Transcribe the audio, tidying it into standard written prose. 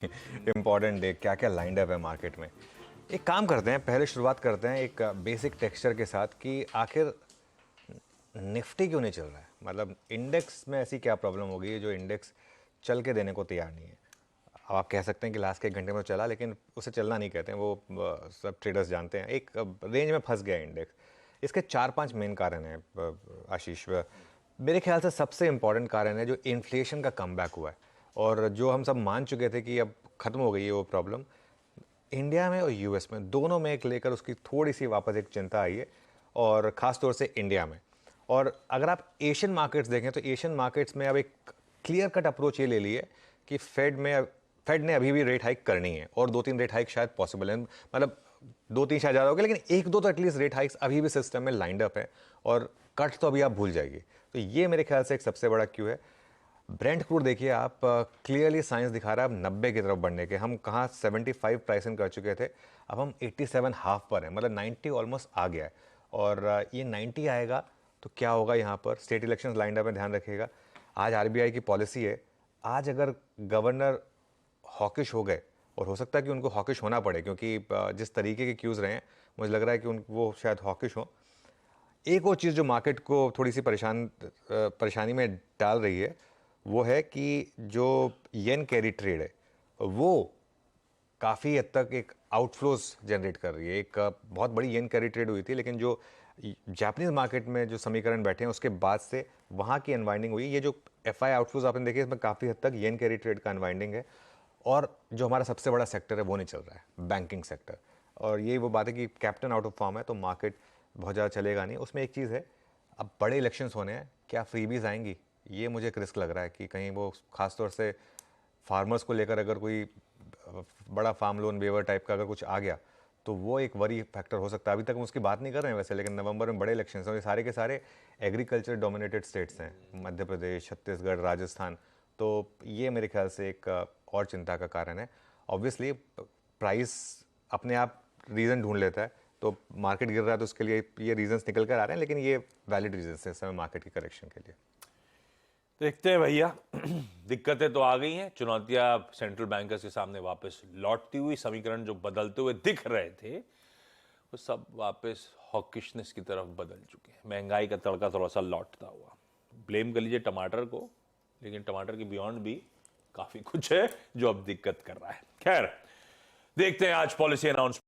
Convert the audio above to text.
Important day, क्या क्या lined up है मार्केट में। एक काम करते हैं, पहले शुरुआत करते हैं एक बेसिक टेक्सचर के साथ कि आखिर निफ्टी क्यों नहीं चल रहा है। मतलब इंडेक्स में ऐसी क्या प्रॉब्लम हो गई है जो इंडेक्स चल के देने को तैयार नहीं है। अब आप कह सकते हैं कि लास्ट के 1 घंटे में चला, लेकिन उसे चलना नहीं कहते हैं, वो सब ट्रेडर्स जानते हैं। एक रेंज में फंस गया इंडेक्स। इसके 4-5 मेन कारण हैं आशीष। मेरे ख्याल से सबसे इम्पॉर्टेंट कारण है जो इन्फ्लेशन का कमबैक हुआ है, और जो हम सब मान चुके थे कि अब ख़त्म हो गई है वो प्रॉब्लम। इंडिया में और यूएस में दोनों में एक लेकर उसकी थोड़ी सी वापस एक चिंता आई है, और ख़ास तौर से इंडिया में। और अगर आप एशियन मार्केट्स देखें तो एशियन मार्केट्स में अब एक क्लियर कट अप्रोच ये ले ली है कि फेड ने अभी भी रेट हाइक करनी है, और 2-3 रेट हाइक शायद पॉसिबल है। मतलब 2-3 शायद ज़्यादा हो गया, लेकिन 1-2 तो एटलीस्ट रेट हाइक्स अभी भी सिस्टम में लाइंड अप है, और कट तो अभी आप भूल जाइए। तो ये मेरे ख्याल से एक सबसे बड़ा क्यू है। ब्रेंट क्रूड देखिए आप, क्लियरली साइंस दिखा रहा है अब 90 की तरफ बढ़ने के। हम कहाँ 75 प्राइसिंग कर चुके थे, अब हम 87 हाफ पर हैं। मतलब 90 ऑलमोस्ट आ गया है, और ये 90 आएगा तो क्या होगा यहाँ पर। स्टेट इलेक्शंस लाइंड अप में, ध्यान रखिएगा। आज आरबीआई की पॉलिसी है, आज अगर गवर्नर हॉकिश हो गए, और हो सकता है कि उनको हॉकिश होना पड़े, क्योंकि जिस तरीके के क्यूज़ रहे हैं, मुझे लग रहा है कि वो शायद हॉकिश हो। एक और चीज़ जो मार्केट को थोड़ी सी परेशानी में डाल रही है, वो है कि जो येन कैरी ट्रेड है, वो काफ़ी हद तक एक आउटफ्लोज जनरेट कर रही है। एक बहुत बड़ी येन कैरी ट्रेड हुई थी, लेकिन जो जापानीज मार्केट में जो समीकरण बैठे हैं उसके बाद से वहाँ की अनवाइंडिंग हुई। ये जो एफआई आउटफ्लोज आपने देखे, इसमें काफ़ी हद तक येन कैरी ट्रेड का अनवाइंडिंग है। और जो हमारा सबसे बड़ा सेक्टर है वो नहीं चल रहा है, बैंकिंग सेक्टर। और यही वो बात है कि कैप्टन आउट ऑफ फॉर्म है, तो मार्केट बहुत ज़्यादा चलेगा नहीं। उसमें एक चीज़ है, अब बड़े इलेक्शंस होने हैं, क्या फ्रीबीज आएंगी, ये मुझे एक रिस्क लग रहा है कि कहीं वो खासतौर से फार्मर्स को लेकर अगर कोई बड़ा फार्म लोन वेवर टाइप का अगर कुछ आ गया, तो वो एक वरी फैक्टर हो सकता है। अभी तक हम उसकी बात नहीं कर रहे हैं वैसे, लेकिन नवंबर में बड़े इलेक्शंस हैं, और ये सारे के सारे एग्रीकल्चर डोमिनेटेड स्टेट्स हैं, मध्य प्रदेश, छत्तीसगढ़, राजस्थान। तो ये मेरे ख्याल से एक और चिंता का कारण है। ऑब्वियसली प्राइस अपने आप रीज़न ढूंढ लेता है, तो मार्केट गिर रहा है तो उसके लिए ये रीजंस निकल कर आ रहे हैं, लेकिन ये वैलिड रीजंस हैं इस समय मार्केट की करेक्शन के लिए। देखते हैं भैया। दिक्कतें तो आ गई हैं, चुनौतियां सेंट्रल बैंकर्स के सामने वापस लौटती हुई, समीकरण जो बदलते हुए दिख रहे थे वो सब वापस हॉकिशनेस की तरफ बदल चुके हैं। महंगाई का तड़का थोड़ा सा लौटता हुआ। ब्लेम कर लीजिए टमाटर को, लेकिन टमाटर की बियॉन्ड भी काफी कुछ है जो अब दिक्कत कर रहा है। खैर, देखते हैं आज पॉलिसी अनाउंस